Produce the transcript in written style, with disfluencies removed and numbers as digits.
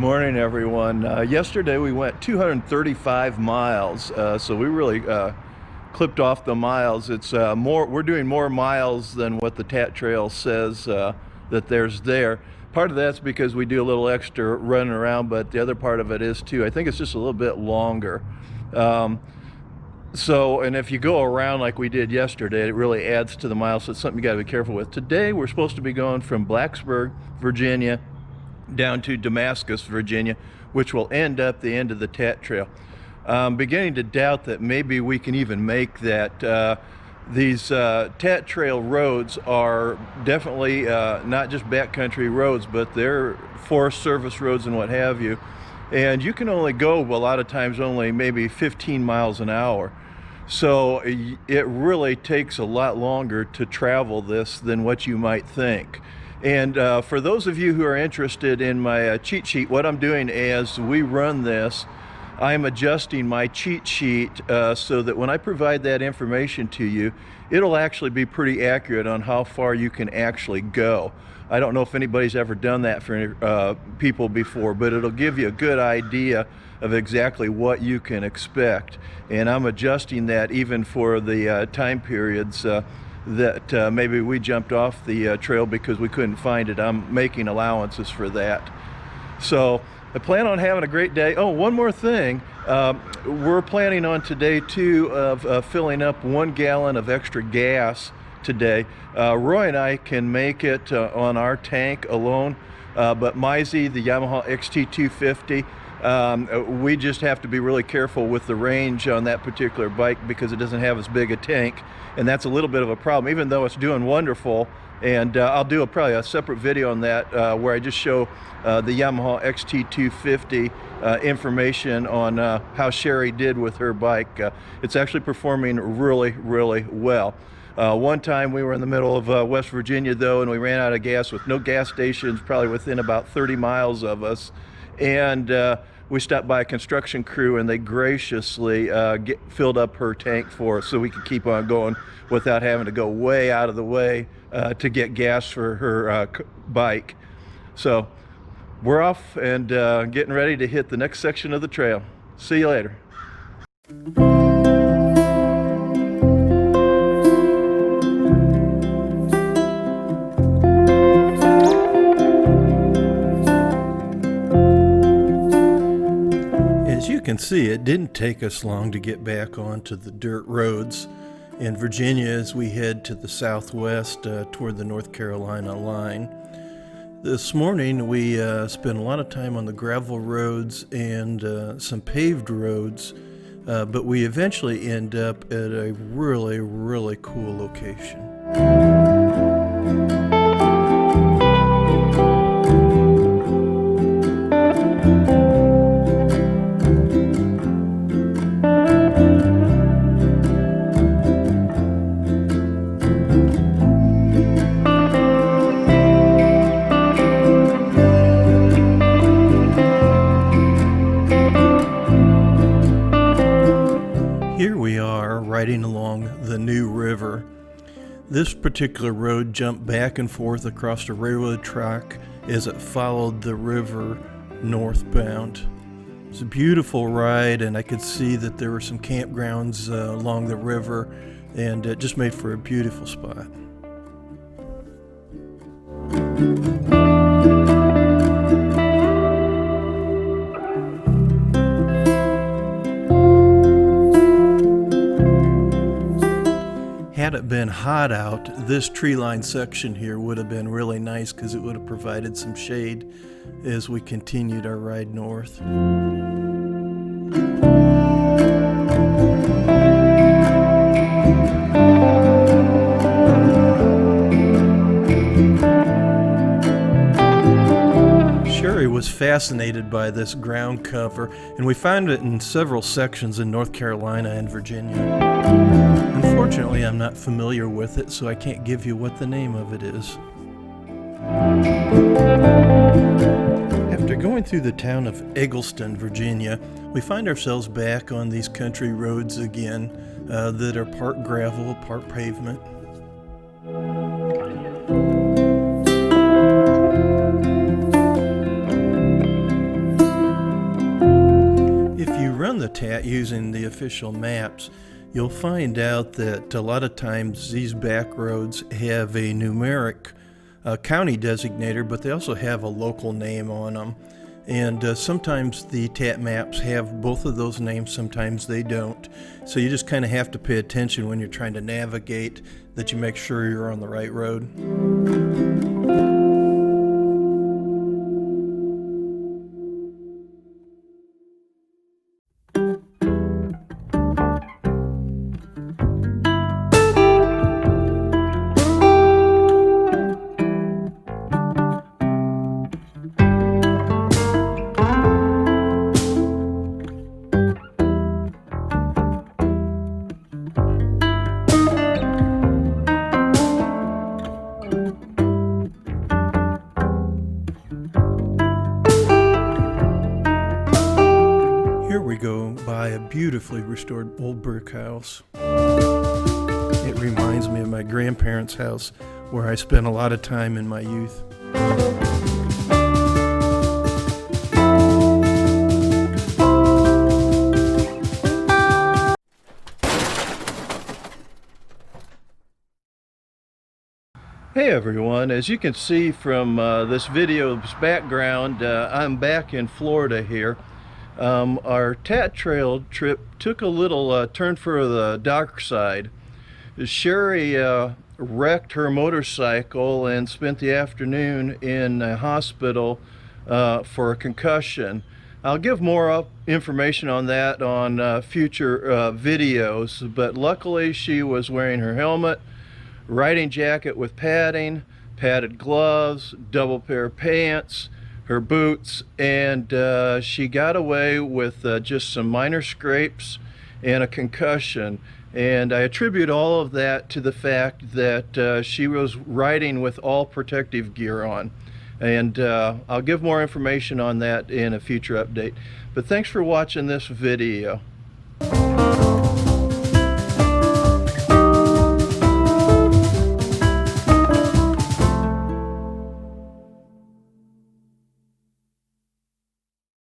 morning, everyone. Yesterday we went 235 miles, so we really clipped off the miles. It's we're doing more miles than what the Tat Trail says that there's there. Part of that's because we do a little extra running around, but the other part of it is too, I think it's just a little bit longer. And if you go around like we did yesterday, it really adds to the miles, so it's something you got to be careful with. Today we're supposed to be going from Blacksburg, Virginia, down to Damascus, Virginia, which will end up the end of the Tat Trail. I'm beginning to doubt that maybe we can even make that. These Tat Trail roads are definitely not just backcountry roads, but they're Forest Service roads and what have you. And you can only go, a lot of times, only maybe 15 miles an hour. So it really takes a lot longer to travel this than what you might think. And for those of you who are interested in my cheat sheet, what I'm doing as we run this, I'm adjusting my cheat sheet so that when I provide that information to you, it'll actually be pretty accurate on how far you can actually go. I don't know if anybody's ever done that for people before, but it'll give you a good idea of exactly what you can expect. And I'm adjusting that even for the time periods that maybe we jumped off the trail because we couldn't find it. I'm making allowances for that. So I plan on having a great day. Oh, one more thing. We're planning on today too of filling up 1 gallon of extra gas today. Roy and I can make it on our tank alone, but Mizey, the Yamaha XT250, we just have to be really careful with the range on that particular bike because it doesn't have as big a tank, and that's a little bit of a problem, even though it's doing wonderful. And I'll do probably a separate video on that where I just show the Yamaha XT250 information on how Sherry did with her bike. It's actually performing really, really well. One time we were in the middle of West Virginia though, and we ran out of gas with no gas stations probably within about 30 miles of us. And we stopped by a construction crew and they graciously filled up her tank for us so we could keep on going without having to go way out of the way to get gas for her bike. So we're off and getting ready to hit the next section of the trail. See you later. As you can see, it didn't take us long to get back onto the dirt roads in Virginia as we head to the southwest toward the North Carolina line. This morning we spent a lot of time on the gravel roads and some paved roads, but we eventually end up at a really, really cool location. Here we are riding along the New River. This particular road jumped back and forth across the railroad track as it followed the river northbound. It's a beautiful ride, and I could see that there were some campgrounds along the river, and it just made for a beautiful spot. Had it been hot out, this tree-lined section here would have been really nice because it would have provided some shade as we continued our ride north. Sherry was fascinated by this ground cover, and we found it in several sections in North Carolina and Virginia. Unfortunately, I'm not familiar with it, so I can't give you what the name of it is. After going through the town of Eggleston, Virginia, we find ourselves back on these country roads again that are part gravel, part pavement. tat using the official maps, you'll find out that a lot of times these back roads have a numeric county designator, but they also have a local name on them. And sometimes the tat maps have both of those names, sometimes they don't. So you just kind of have to pay attention when you're trying to navigate, that you make sure you're on the right road. Here we go by a beautifully restored old brick house. It reminds me of my grandparents' house where I spent a lot of time in my youth. Hey everyone, as you can see from this video's background, I'm back in Florida here. Our Tat Trail trip took a little turn for the dark side. Sherry wrecked her motorcycle and spent the afternoon in a hospital for a concussion. I'll give more information on that on future videos, but luckily she was wearing her helmet, riding jacket with padding, padded gloves, double pair of pants, her boots, and she got away with just some minor scrapes and a concussion. And I attribute all of that to the fact that she was riding with all protective gear on. And I'll give more information on that in a future update. But thanks for watching this video.